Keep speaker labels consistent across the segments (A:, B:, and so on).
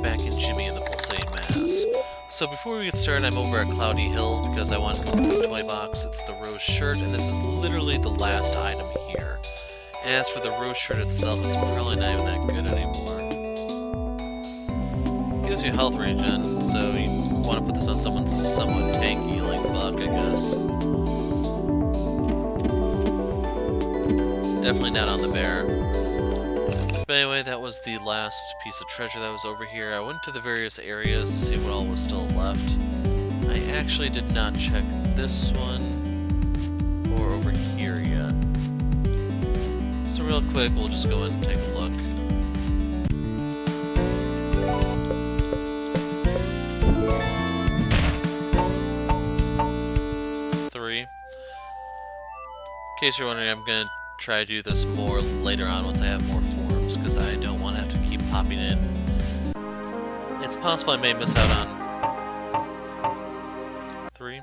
A: back in Jimmy and the Pulsating Mass. So before we get started, I'm over at Cloudy Hill because I want to open this toy box. It's the rose shirt, and this is literally the last item here. As for the rose shirt itself, it's probably not even that good anymore. It gives you health regen, so you want to put this on someone somewhat tanky, like Buck, I guess. Definitely not on the bear. But anyway, that was the last piece of treasure that was over here. I went to the various areas to see what all was still left. I actually did not check this one or over here yet. So real quick, we'll just go in and take a look. Three. In case you're wondering, I'm going to try to do this more later on once I have more forms, because I don't want to have to keep popping in. It's possible I may miss out on 3.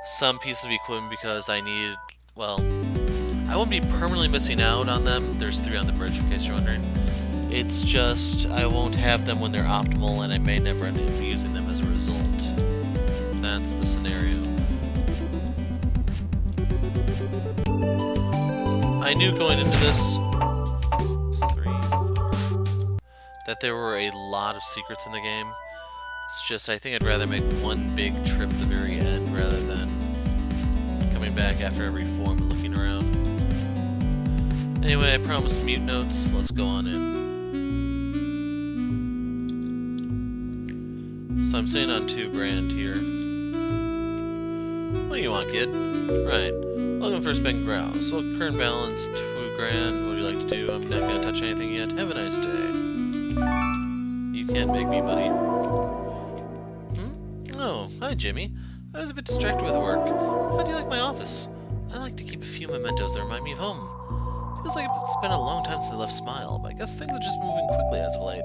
A: Some piece of equipment because I need, well, I won't be permanently missing out on them. There's 3 on the bridge in case you're wondering. It's just I won't have them when they're optimal and I may never end up using them as a result. That's the scenario. I knew going into this 3, 4, that there were a lot of secrets in the game. It's just I think I'd rather make one big trip at the very end rather than coming back after every form and looking around. Anyway, I promised mute notes. Let's go on in. So I'm sitting on $2,000 here. What do you want, kid? Right. Welcome first bank grouse. Well, current balance $2,000. What do you like to do? I'm not gonna touch anything yet. Have a nice day. You can't make me, buddy. Oh, hi, Jimmy. I was a bit distracted with work. How do you like my office? I like to keep a few mementos that remind me of home. Feels like it's been a long time since I left Smile, but I guess things are just moving quickly as of late.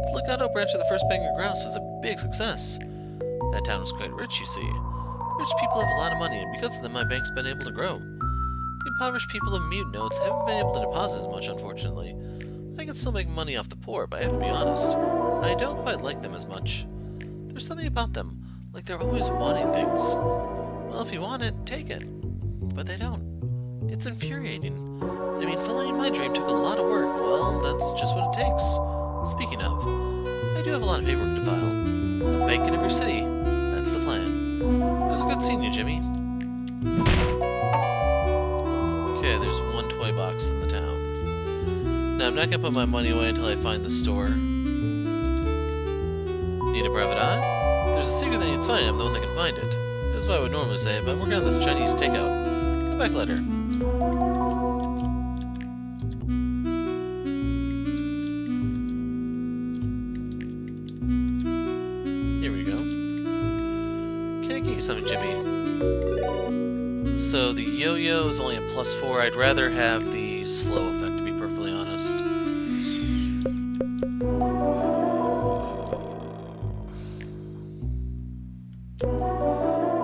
A: The Lookout branch of the First Bank of Grouse was a big success. That town was quite rich, you see. Rich people have a lot of money, and because of them, my bank's been able to grow. The impoverished people of mute notes haven't been able to deposit as much, unfortunately. I can still make money off the poor, but I have to be honest. I don't quite like them as much. There's something about them, like they're always wanting things. Well, if you want it, take it. But they don't. It's infuriating. I mean, following my dream took a lot of work. Well, that's just what it takes. Speaking of, I do have a lot of paperwork to file. A bank in every city. That's the plan. It was a good seeing you, Jimmy. Okay, there's one toy box in the town. Now, I'm not gonna put my money away until I find the store. Need a private eye? If there's a secret that needs finding, I'm the one that can find it. That's what I would normally say, but I'm working on this Chinese takeout. Come back later. Something, Jimmy. So the yo-yo is only a +4. I'd rather have the slow effect, to be perfectly honest.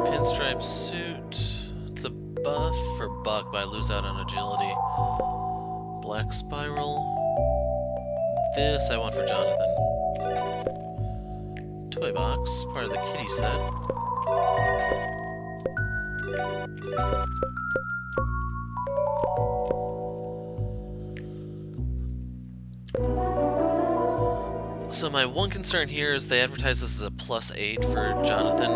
A: Pinstripe suit. It's a buff for Buck, but I lose out on agility. Black spiral. This I want for Jonathan. Toy box, part of the kitty set. So my one concern here is they advertise this as a +8 for Jonathan.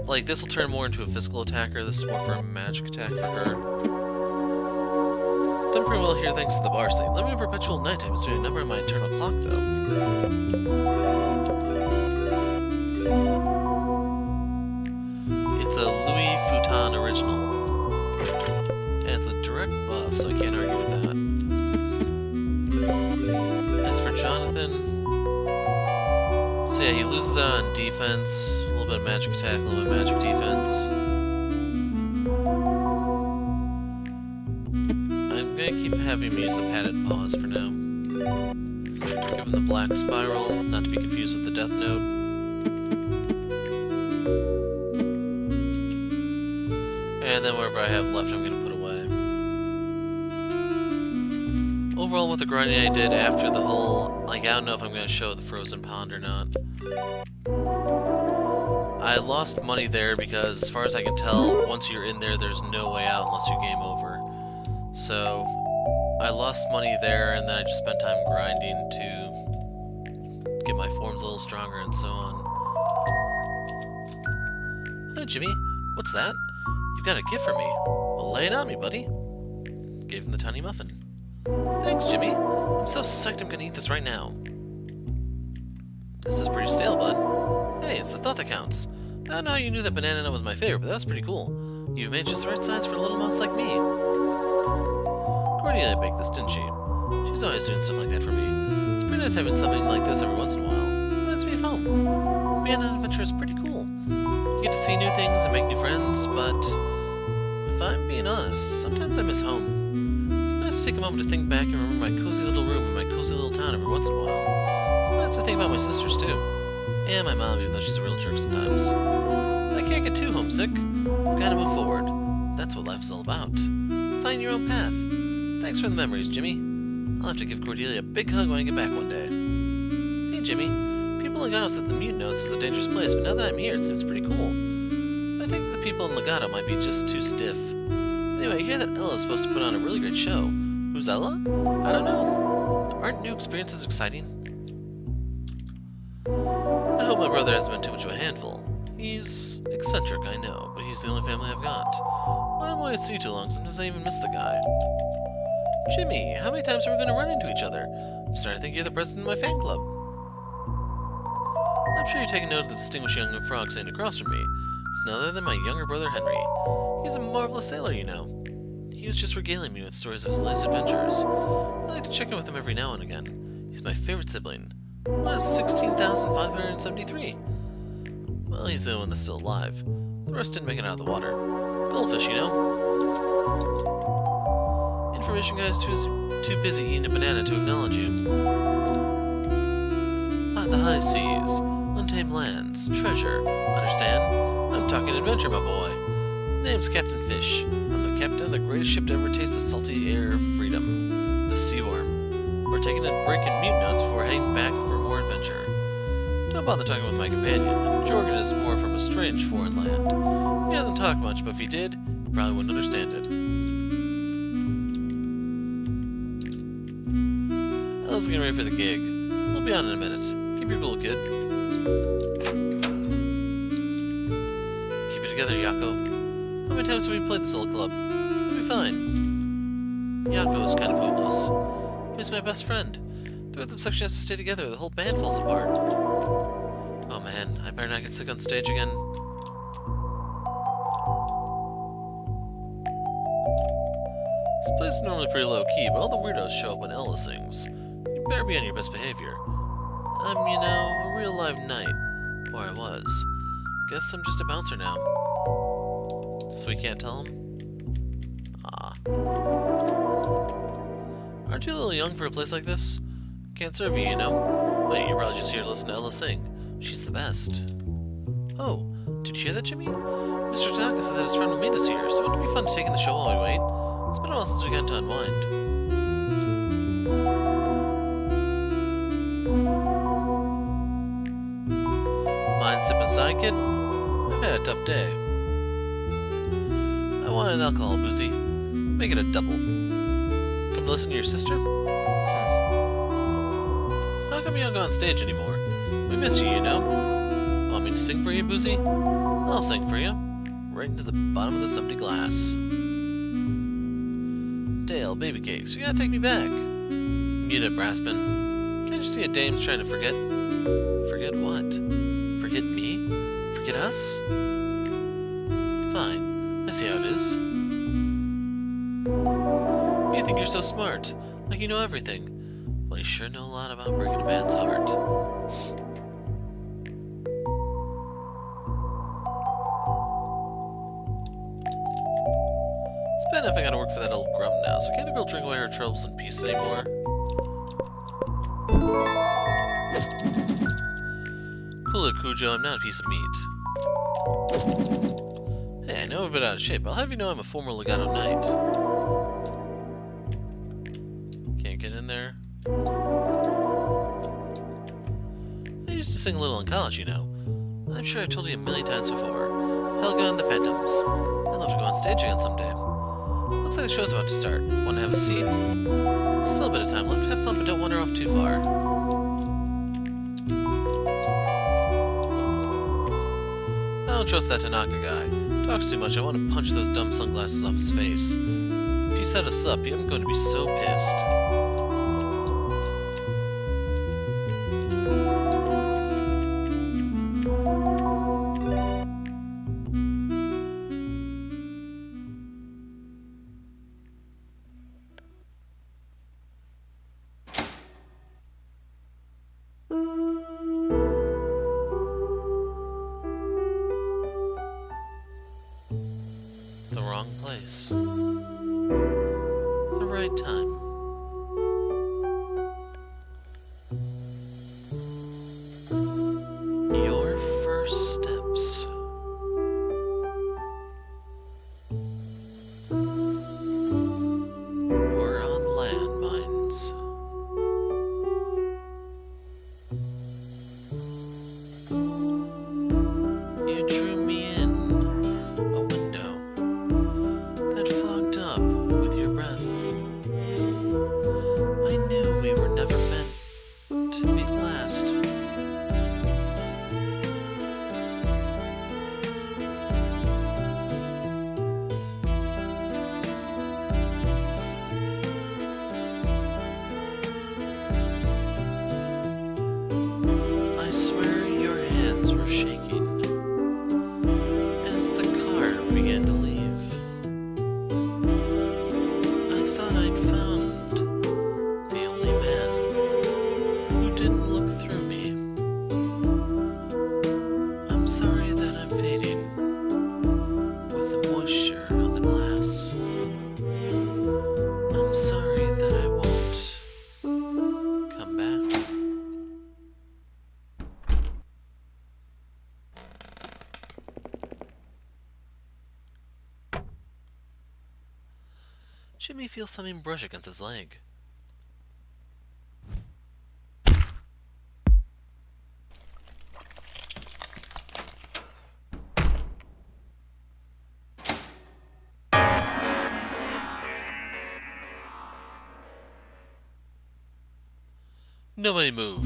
A: Like, this will turn more into a physical attacker. This is more for a magic attack for her. Done pretty well here thanks to the bar scene. Living in perpetual nighttime is doing a number on my internal clock, though. It's a Louis Vuitton original. And it's a direct buff, so I can't argue with that. As for Jonathan, so yeah, he loses out on defense, a little bit of magic attack, a little bit of magic defense. I'm gonna keep having him use the padded paws for now. Give him the black spiral, not to be confused with the death note. And then whatever I have left I'm going to put away. Overall, with the grinding I did after the whole, like, I don't know if I'm going to show the frozen pond or not. I lost money there because, as far as I can tell, once you're in there, there's no way out unless you game over. So, I lost money there, and then I just spent time grinding to get my forms a little stronger and so on. Hi, Jimmy. What's that? You've got a gift for me. Well, lay it on me, buddy. Gave him the tiny muffin. Thanks, Jimmy. I'm so psyched I'm gonna eat this right now. This is pretty stale, bud. Hey, it's the thought that counts. I don't know how you knew that banana was my favorite, but that was pretty cool. You've made just the right size for a little mouse like me. Cordelia baked this, didn't she? She's always doing stuff like that for me. It's pretty nice having something like this every once in a while. Reminds me of home. Being on an adventure is pretty cool. You get to see new things and make new friends, but if I'm being honest, sometimes I miss home. It's nice to take a moment to think back and remember my cozy little room and my cozy little town every once in a while. It's nice to think about my sisters, too. And my mom, even though she's a real jerk sometimes. But I can't get too homesick. I've got to move forward. That's what life's all about. Find your own path. Thanks for the memories, Jimmy. I'll have to give Cordelia a big hug when I get back one day. Hey, Jimmy. People in Legato said the Mute Notes was a dangerous place, but now that I'm here, it seems pretty cool. I think that the people in Legato might be just too stiff. Anyway, I hear that Ella's supposed to put on a really great show. Who's Ella? I don't know. Aren't new experiences exciting? I hope my brother hasn't been too much of a handful. He's eccentric, I know, but he's the only family I've got. Why am I at sea too long? Sometimes I even miss the guy. Jimmy, how many times are we going to run into each other? I'm starting to think you're the president of my fan club. I'm sure you're taking note of the distinguished young frog sitting across from me. It's none other than my younger brother Henry. He's a marvelous sailor, you know. He was just regaling me with stories of his latest adventures. I like to check in with him every now and again. He's my favorite sibling. Minus 16,573. Well, he's the only one that's still alive. The rest didn't make it out of the water. Goldfish, you know. Information guy is too busy eating a banana to acknowledge you. The high seas, untamed lands, treasure. Understand? I'm talking adventure, my boy. Name's Captain Fish. I'm the captain of the greatest ship to ever taste the salty air of freedom, the Sea Worm. We're taking a break in Mute Notes before heading back for more adventure. Don't bother talking with my companion. Jorgen is more from a strange foreign land. He doesn't talk much, but if he did, you probably wouldn't understand it. Ella's getting ready for the gig. We'll be on in a minute. Keep your cool, kid. Keep it together, Yako. How many times have we played this old club? We'll be fine. Yako is kind of hopeless. But he's my best friend. The rhythm section has to stay together, or the whole band falls apart. Oh man, I better not get sick on stage again. This place is normally pretty low key, but all the weirdos show up when Ella sings. You better be on your best behavior. I'm, you know, a real live knight. Or I was. Guess I'm just a bouncer now. So we can't tell him? Ah. Aren't you a little young for a place like this? Can't serve you, you know. Wait, you're probably just here to listen to Ella sing. She's the best. Oh, did you hear that, Jimmy? Mr. Tanaka said that his friend will meet us here, so wouldn't it be fun to take in the show while we wait? It's been a while since we got to unwind. Mind sipping aside, kid? I've had a tough day. I want an alcohol, Boozy. Make it a double. Come to listen to your sister? How come you don't go on stage anymore? We miss you, you know. Want me to sing for you, Boozy? I'll sing for you. Right into the bottom of this empty glass. Dale, baby cakes, you gotta take me back. Mute it, Brassman. Can't you see a dame's trying to forget? Forget what? Forget me? Forget us? Fine. I see how it is. You think you're so smart. Like you know everything. Well, you sure know a lot about breaking a man's heart. It's bad enough I gotta work for that old grump now, so can't the girl drink away her troubles in peace anymore? Cool it, Cujo, I'm not a piece of meat. Hey, I know I'm a bit out of shape, but I'll have you know I'm a former Legato knight. Can't get to sing a little in college, you know. I'm sure I've told you a million times before. Helga and the Phantoms. I'd love to go on stage again someday. Looks like the show's about to start. Want to have a seat? Still a bit of time left. Have fun, but don't wander off too far. I don't trust that Tanaka guy. Talks too much. I want to punch those dumb sunglasses off his face. If you set us up, I'm going to be so pissed. The wrong place. The right time. Your first steps. Were on landmines. You drew me in a window that fogged up with your breath. I knew we were never meant to be last. I swear your hands were shaking as the car began to leave. I thought I'd found the only man who didn't look through me. I'm sorry that I'm fading with the moisture on the glass. I'm sorry that I won't come back. Jimmy feels something brush against his leg. Nobody move.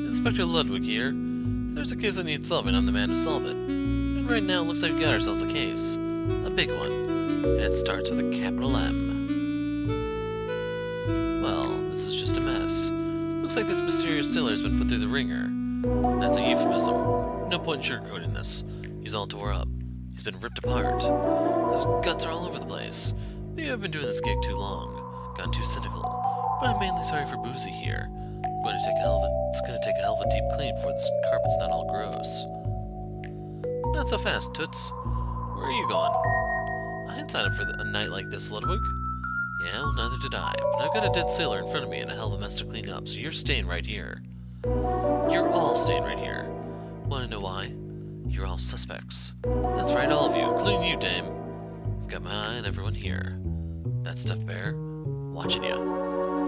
A: Inspector Ludwig here. If there's a case that needs solving, I'm the man to solve it. And right now it looks like we got ourselves a case. A big one. And it starts with a capital M. Well, this is just a mess. Looks like this mysterious sailor has been put through the ringer. That's a euphemism. No point in sugarcoating this. He's all tore up. He's been ripped apart. His guts are all over the place. Maybe I've been doing this gig too long. Gone too cynical. But I'm mainly sorry for Boozy here. It's going to take a hell of a deep clean before this carpet's not all gross. Not so fast, Toots. Where are you going? I didn't sign up for a night like this, Ludwig. Yeah, well, neither did I. But I've got a dead sailor in front of me and a hell of a mess to clean up, so you're staying right here. You're all staying right here. Want to know why? You're all suspects. That's right, all of you, including you, Dame. I've got my eye on everyone here. That stuff bear, watching you.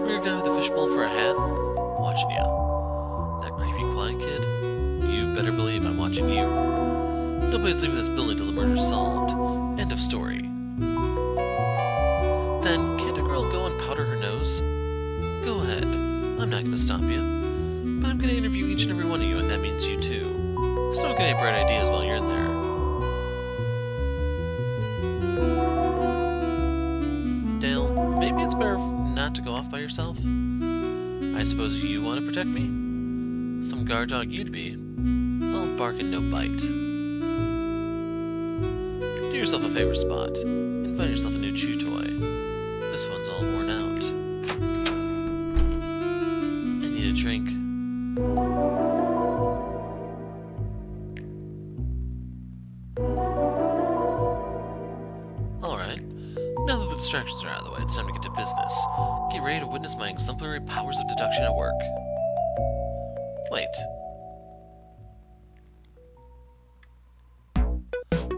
A: Weird guy with a fishbowl for a hat, watching you. That creepy quiet kid, you better believe I'm watching you. Nobody's leaving this building till the murder's solved. End of story. Then, can't a girl go and powder her nose? Go ahead. I'm not going to stop you. But I'm going to interview each and every one of you, and that means you too. So don't get any bright ideas while you're in there. Dale, maybe it's better not to go off by yourself? I suppose you want to protect me? Some guard dog you'd be. I'll bark and no bite. Do yourself a favor, Spot. Invite yourself a new chew toy. This one's all worn out. I need a drink. Alright. Now that the distractions are out of the way, it's time to get to business. Get ready to witness my exemplary powers of deduction at work. Wait.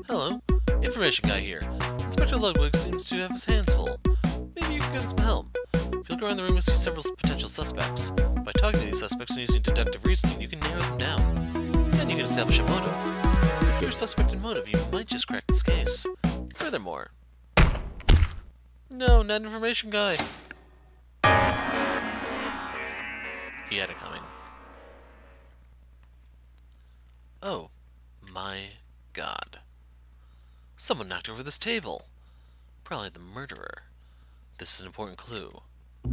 A: Hello. Information guy here. Inspector Ludwig seems to have his hands full. Maybe you can give him some help. Feels you look around the room and see several potential suspects. By talking to these suspects and using deductive reasoning, you can narrow them down. Then you can establish a motive. With a clear suspect and motive, you might just crack this case. Furthermore... No, not information guy. He had it coming. Oh, my God. Someone knocked over this table. Probably the murderer. This is an important clue. I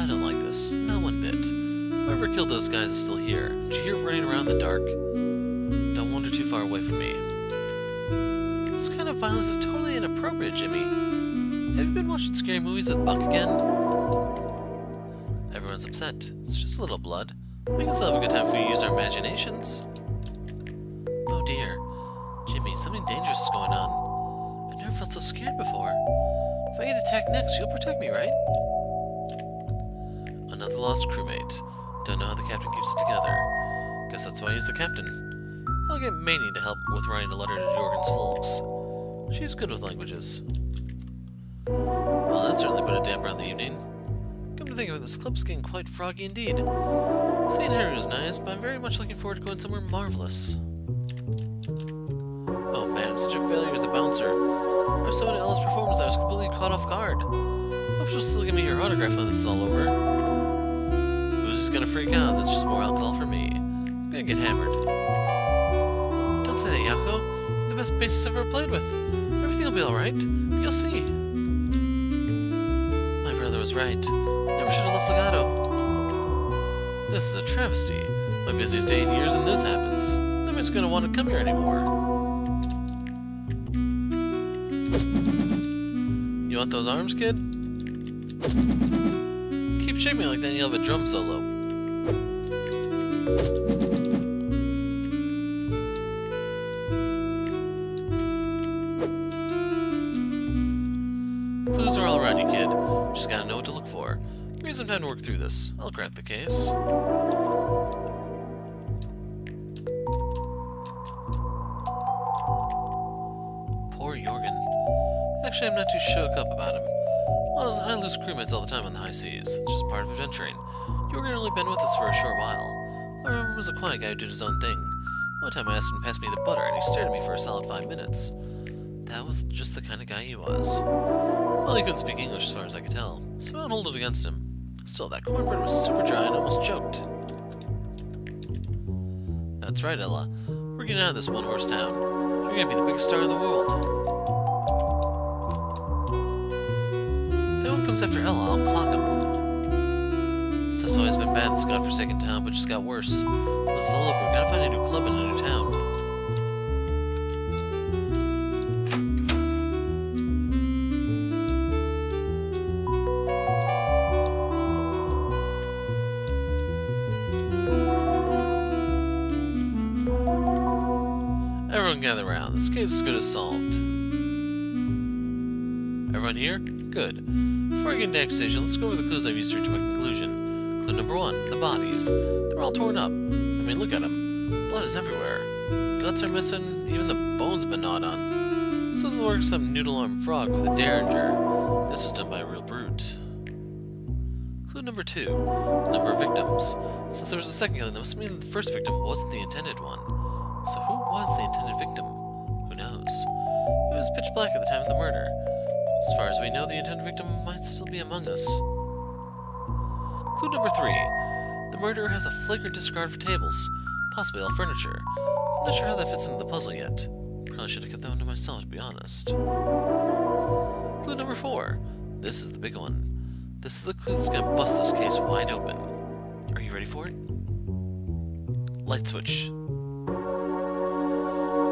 A: don't like this. Not one bit. Whoever killed those guys is still here. Did you hear it running around in the dark? Don't wander too far away from me. This kind of violence is totally inappropriate, Jimmy. Have you been watching scary movies with Buck again? Everyone's upset. It's just a little blood. We can still have a good time if we use our imaginations. Oh dear. Jimmy, something dangerous is going on. I've never felt so scared before. If I get attacked next, you'll protect me, right? Another lost crewmate. Don't know how the captain keeps it together. Guess that's why he's the captain. I'll get Maney to help with writing a letter to Jorgen's folks. She's good with languages. Well, that certainly put a damper on the evening. Come to think of it, this club's getting quite froggy indeed. Seeing Harry was nice, but I'm very much looking forward to going somewhere marvelous. Oh man, I'm such a failure as a bouncer. I was so into Ella's performance I was completely caught off guard. Hope she'll still give me her autograph when this is all over. Boozy's gonna freak out, that's just more alcohol for me. I'm gonna get hammered. Don't say that, Yako. You're the best bassist I've ever played with. Everything will be alright. You'll see. My brother was right. Never should have left Legato. This is a travesty. My busiest day in years and this happens. Nobody's gonna want to come here anymore. You want those arms, kid? Keep shaking me like that and you'll have a drum solo. Clues are all around you, kid. Just gotta know what to look for. Give me some time to work through this. I'll crack the case. Poor Jorgen. Actually, I'm not too shook up about him. Well, I lose crewmates all the time on the high seas. It's just part of adventuring. Jorgen only been with us for a short while. I remember he was a quiet guy who did his own thing. One time I asked him to pass me the butter, and he stared at me for a solid 5 minutes. That was just the kind of guy he was. Well, he couldn't speak English as far as I could tell, so I don't hold it against him. Still, that cornbread was super dry and almost choked. That's right, Ella. We're getting out of this one-horse town. You're gonna be the biggest star in the world. If anyone comes after Ella, I'll clock him. Stuff's always been bad in this godforsaken town, but just got worse. When this is all over, we gotta find a new club in a new town. Everyone gather around. This case is good as solved. Everyone here? Good. Before I get into accusation, let's go over the clues I've used here to my conclusion. Clue number 1, the bodies. They're all torn up. I mean, look at them. Blood is everywhere. Guts are missing, even the bones have been gnawed on. This was the work of some noodle-armed frog with a derringer. This was done by a real brute. Clue number 2, number of victims. Since there was a second killing, that must mean that the first victim wasn't the intended one. So who was the intended victim? Who knows? It was pitch black at the time of the murder. As far as we know, the intended victim might still be among us. Clue number 3. The murderer has a flagrant disregard for tables, possibly all furniture. I'm not sure how that fits into the puzzle yet. Probably should have kept that one to myself, to be honest. Clue number 4. This is the big one. This is the clue that's gonna bust this case wide open. Are you ready for it? Light switch.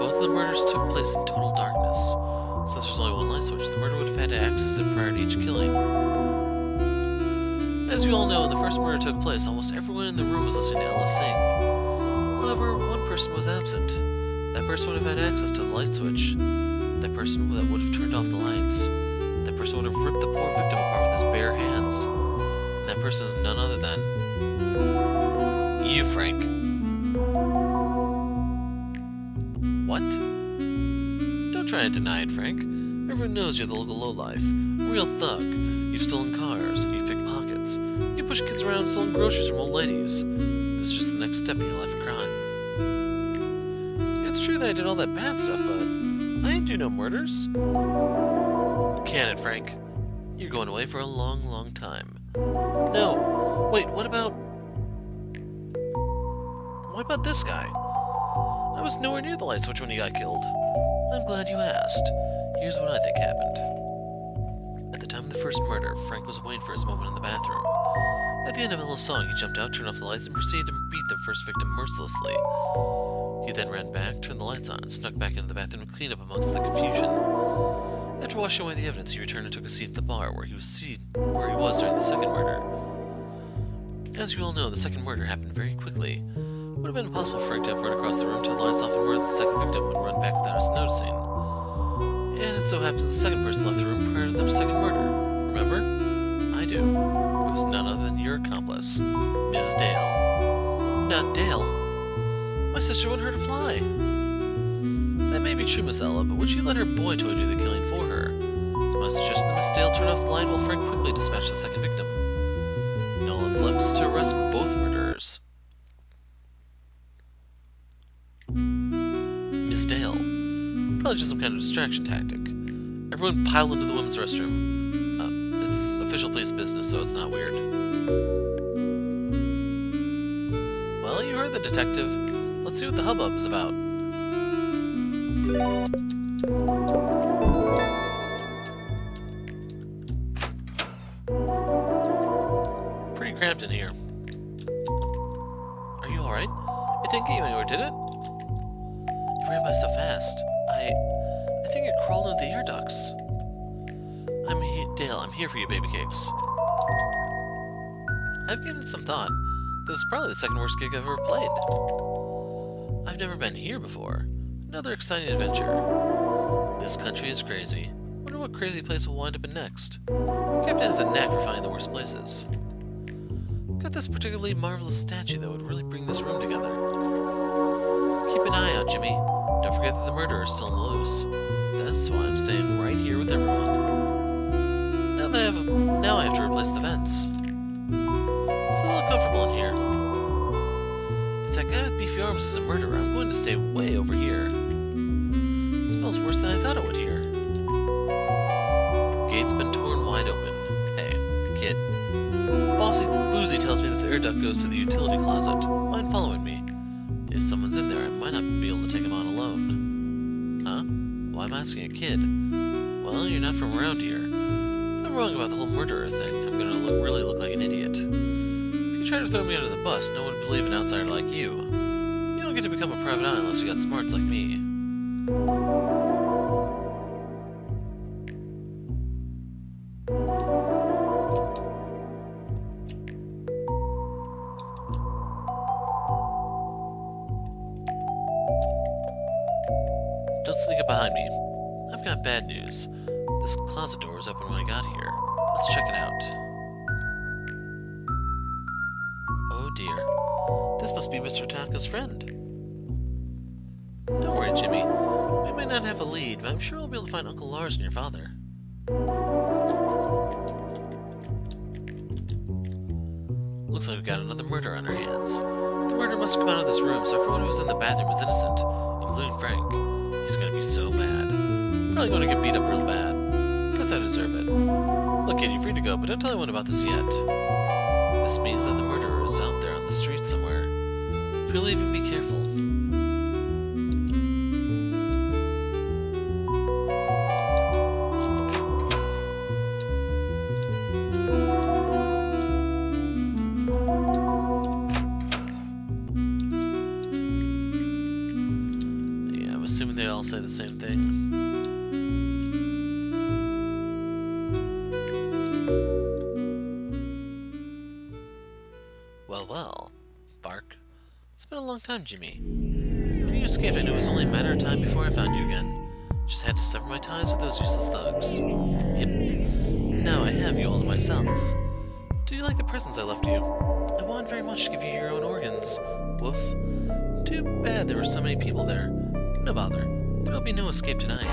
A: Both of the murders took place in total darkness. Since there's only one light switch, the murderer would have had to access it prior to each killing. As you all know, when the first murder took place, almost everyone in the room was listening to Ella sing. However, one person was absent. That person would have had access to the light switch. That person that would have turned off the lights. That person would have ripped the poor victim apart with his bare hands. And that person is none other than... you, Frank. What? Don't try and deny it, Frank. Everyone knows you're the local lowlife. A real thug. You've stolen cars. You've picked pockets. You push kids around stealing groceries from old ladies. This is just the next step in your life of crime. It's true that I did all that bad stuff, but I ain't do no murders. Can it, Frank? You're going away for a long, long time. No. Wait, what about this guy? I was nowhere near the light switch when he got killed. I'm glad you asked. Here's what I think happened. At the time of the first murder, Frank was waiting for his moment in the bathroom. At the end of a little song, he jumped out, turned off the lights, and proceeded to beat the first victim mercilessly. He then ran back, turned the lights on, and snuck back into the bathroom to clean up amongst the confusion. After washing away the evidence, he returned and took a seat at the bar where he was during the second murder. As you all know, the second murder happened very quickly. It would have been impossible for Frank to have run across the room, turned the lights off, and murdered the second victim and run back without us noticing. And it so happens the second person left the room prior to the second murder. Remember? I do. It was none other than your accomplice, Ms. Dale. Not Dale. My sister wouldn't hurt a fly. That may be true, Miss Ella, but would she let her boy toy do the killing for her? It's my suggestion that Miss Dale turn off the light while Frank quickly dispatched the second victim. All that's left is to arrest both murderers. Miss Dale. Probably just some kind of distraction tactic. Everyone pile into the women's restroom. It's official police business, so it's not weird. Well, you heard the detective. Let's see what the hubbub is about. Pretty cramped in here. Are you alright? It didn't get you anywhere, did it? It ran by so fast. I think it crawled into the air ducts. Dale, I'm here for you, baby cakes. I've given it some thought. This is probably the second worst gig I've ever played. I've never been here before. Another exciting adventure. This country is crazy. Wonder what crazy place we'll wind up in next. Captain has a knack for finding the worst places. Got this particularly marvelous statue that would really bring this room together. Keep an eye out, Jimmy. Don't forget that the murderer is still on the loose. That's why I'm staying right here with everyone. Now I have to replace the vents. It's a little comfortable in here. If that guy with beefy arms is a murderer, I'm going to stay way over here. It smells worse than I thought it would here. The gate's been torn wide open. Hey, kid. Bossy Boozy tells me this air duct goes to the utility closet. Mind following me? If someone's in there, I might not be able to take him on alone. Huh? Why am I asking a kid? Well, you're not from around here. If I'm wrong about the whole murderer thing, I'm gonna really look like an idiot. If you try to throw me under the bus, no one would believe an outsider like you. You don't get to become a private eye unless you got smarts like me. Don't sneak up behind me. I've got bad news. This closet door was open when I got here. Let's check it out. Oh dear. This must be Mr. Tanka's friend. Don't worry, Jimmy. We may not have a lead, but I'm sure we'll be able to find Uncle Lars and your father. Looks like we've got another murder on our hands. The murder must have come out of this room, so everyone who was in the bathroom is innocent, including Frank. He's gonna be so mad. Probably gonna get beat up real bad. Guess I deserve it. Look, kid, you're free to go, but don't tell anyone about this yet. This means that the murderer is out there on the street somewhere. If you're leaving, be careful. Yeah, I'm assuming they all say the same thing. Well, Bark. It's been a long time, Jimmy. When you escaped, I knew it was only a matter of time before I found you again. Just had to sever my ties with those useless thugs. Yep. Now I have you all to myself. Do you like the presents I left you? I want very much to give you your own organs. Woof. Too bad there were so many people there. No bother. There will be no escape tonight.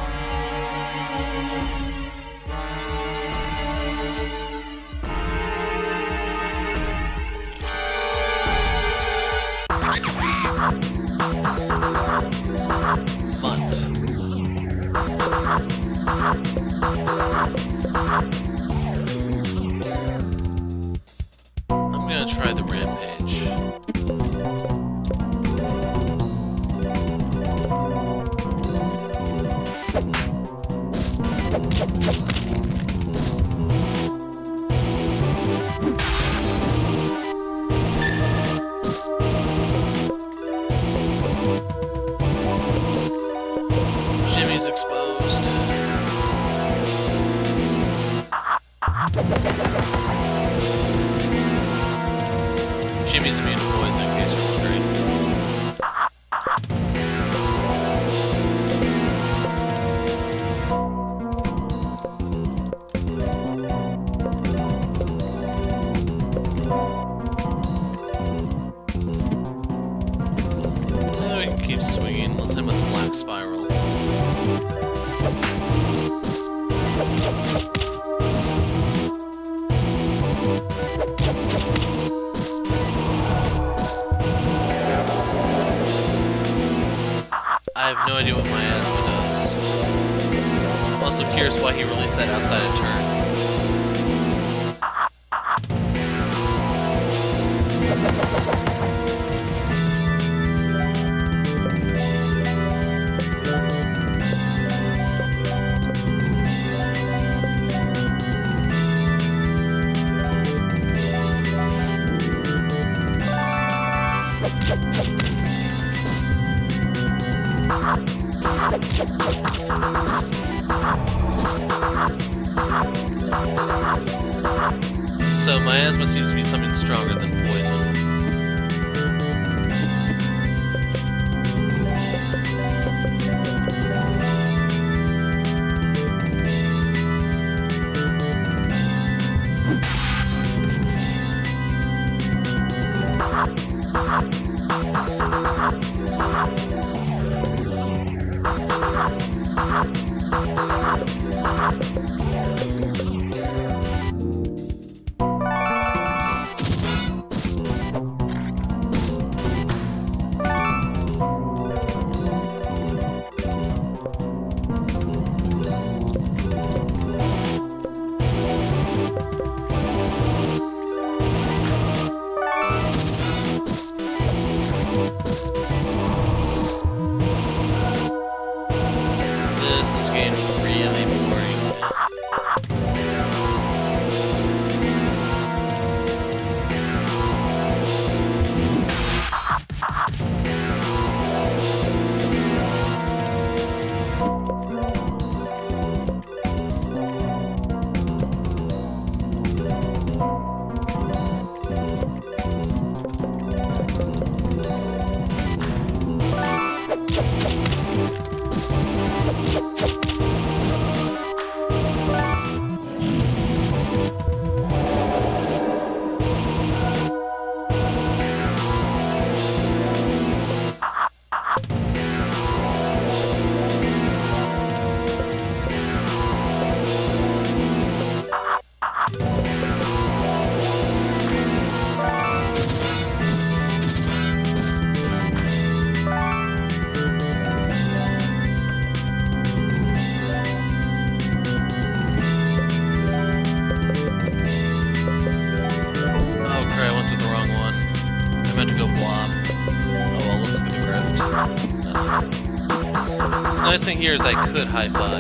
A: I'm gonna try the rampage. Jimmy's exposed. Jimmy's immune to poison, in case you're wondering. We can keep swinging. Let's hit him with the black spiral. I have no idea what my asthma does. I'm also curious why he released that outside of turn. So my asthma seems to be something stronger than poison. This is getting really boring. The nice thing here is I could high five.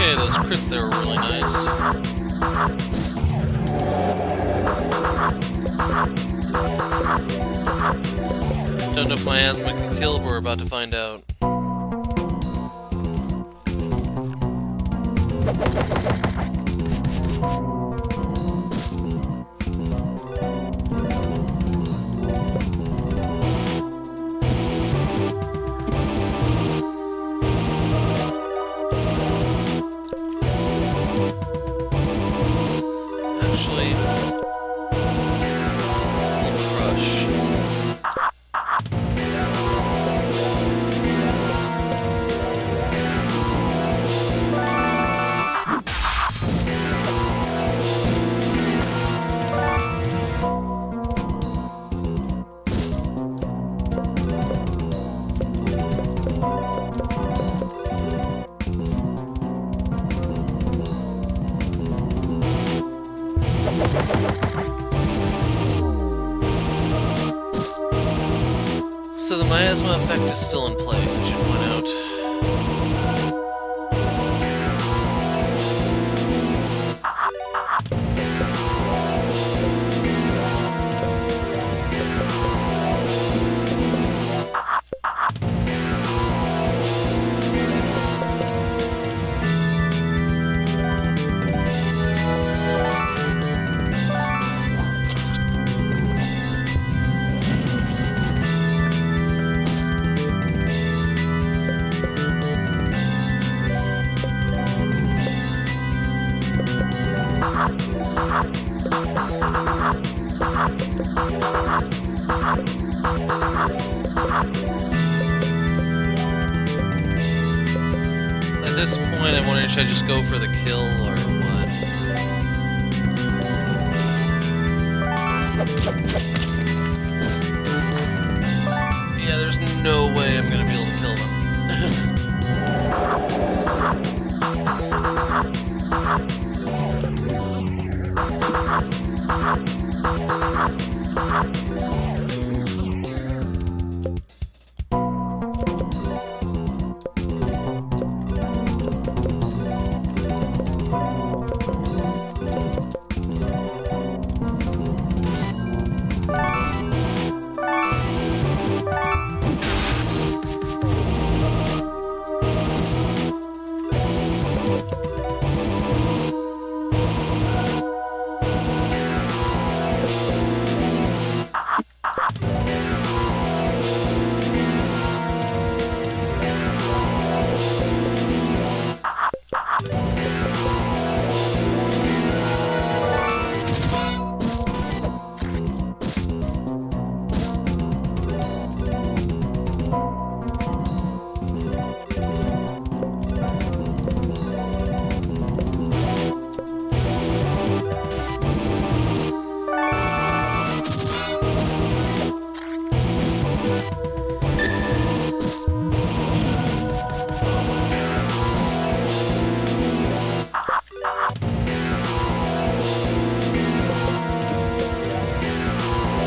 A: Okay, those crits there were really nice. Don't know if my asthma can kill, but we're about to find out. Actually, we'll crush. So the miasma effect is still in place, I should point out. At this point, I'm wondering, should I just go for the kill or what? Yeah, there's no way I'm gonna be able to kill them.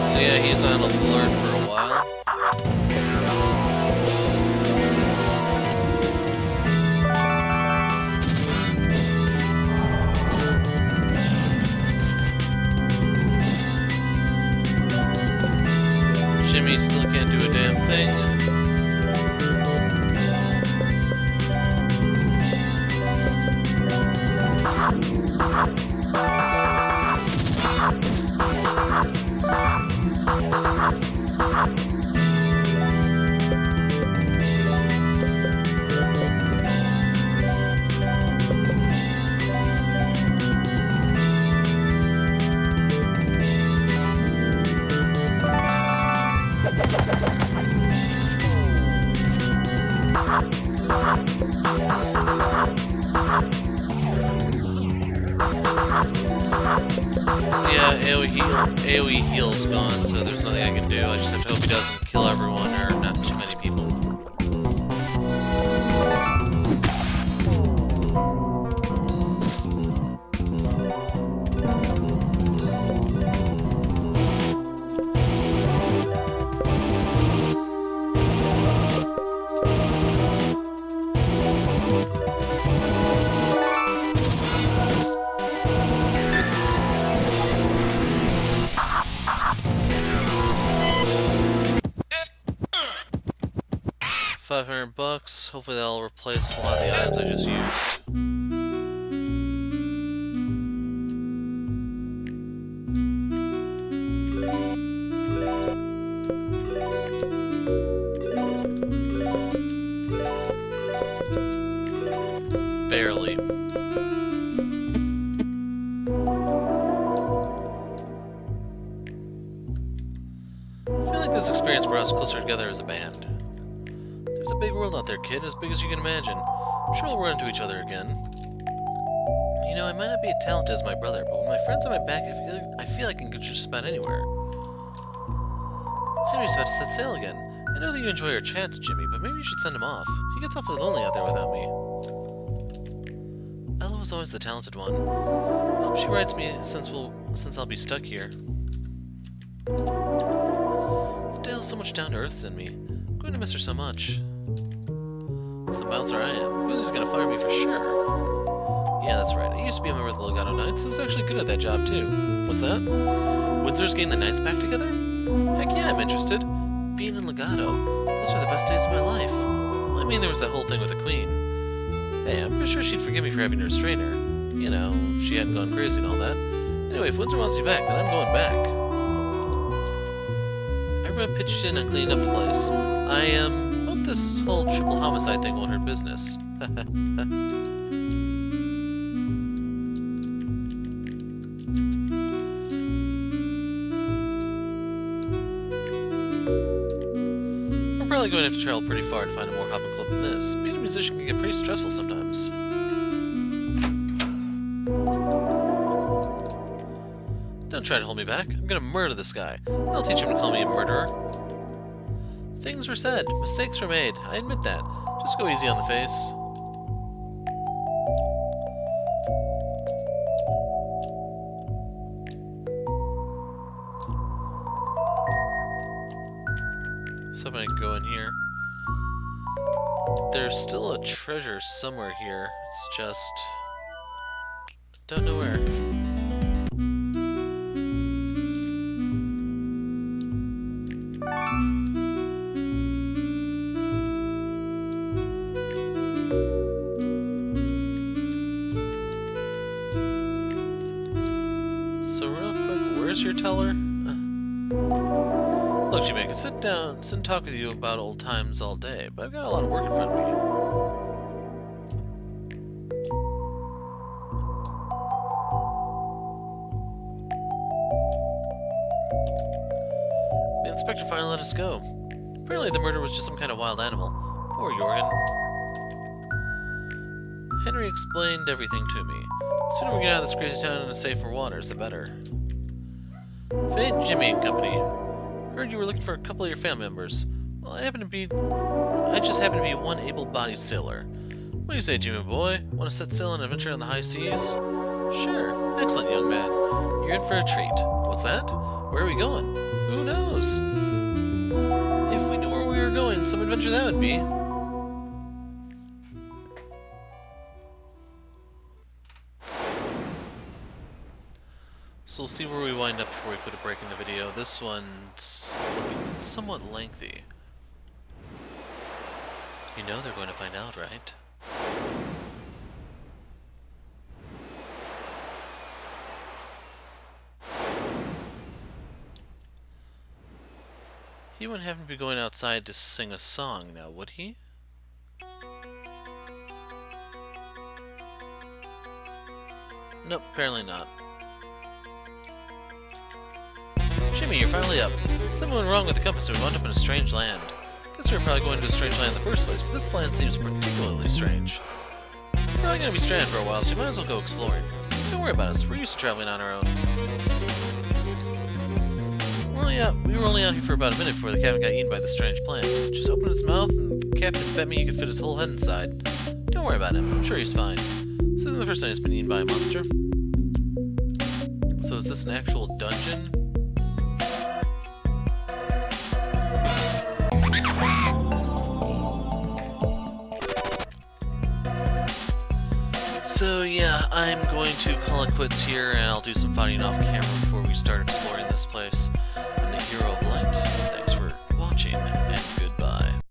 A: So yeah, he's on alert for a while. Jimmy still can't do a damn thing. Yeah, AoE heal's gone, so there's nothing I can do. I just have to hope he doesn't kill everyone or not too many people. $500. Hopefully that'll replace a lot of the items I just used. Barely. I feel like this experience brought us closer together as a band. There's a big world out there, kid, as big as you can imagine. I'm sure we'll run into each other again. You know, I might not be as talented as my brother, but with my friends on my back, I feel I can go just about anywhere. Henry's about to set sail again. I know that you enjoy our chats, Jimmy, but maybe you should send him off. He gets awfully lonely out there without me. Ella was always the talented one. I hope she writes me since I'll be stuck here. Dale's so much down to earth than me. I'm going to miss her so much. Some bouncer I am. Boozy's gonna fire me for sure. Yeah, that's right. I used to be a member of the Legato Knights. I was actually good at that job too. What's that? Windsor's getting the Knights back together? Heck yeah, I'm interested. Being in Legato, those were the best days of my life. Well, I mean, there was that whole thing with the Queen. Hey, I'm pretty sure she'd forgive me for having to restrain her. You know, if she hadn't gone crazy and all that. Anyway, if Windsor wants you back, then I'm going back. Everyone pitched in and cleaned up the place. I hope this whole triple homicide thing won't hurt business. We're probably going to have to travel pretty far to find a more hopping club than this. Being a musician can get pretty stressful sometimes. Don't try to hold me back. I'm gonna murder this guy. I'll teach him to call me a murderer. Things were said. Mistakes were made. I admit that. Just go easy on the face. So I'm gonna go in here. There's still a treasure somewhere here. It's just... don't know where. So real quick, where's your teller? Look, Jimmy, I can sit and talk with you about old times all day, but I've got a lot of work in front of me. The inspector finally let us go. Apparently the murder was just some kind of wild animal. Poor Jorgen. Henry explained everything to me. The sooner we get out of this crazy town into safer waters, the better. If it ain't Jimmy and company. Heard you were looking for a couple of your family members. Well, I just happen to be one able-bodied sailor. What do you say, Jimmy boy? Want to set sail and adventure on the high seas? Sure. Excellent, young man. You're in for a treat. What's that? Where are we going? Who knows? If we knew where we were going, some adventure that would be. So we'll see where we wind up before we put a break in the video. This one's somewhat lengthy. You know they're going to find out, right? He wouldn't happen to be going outside to sing a song now, would he? Nope, apparently not. Jimmy, you're finally up. Something went wrong with the compass and we wound up in a strange land. Guess we were probably going to a strange land in the first place, but this land seems particularly strange. We're probably going to be stranded for a while, so you might as well go exploring. Don't worry about us, we're used to traveling on our own. We were only out here for about a minute before the cabin got eaten by the strange plant. Just opened its mouth and the captain bet me he could fit his whole head inside. Don't worry about him, I'm sure he's fine. This isn't the first time he's been eaten by a monster. So is this an actual dungeon? So yeah, I'm going to call it quits here, and I'll do some fighting off camera before we start exploring this place.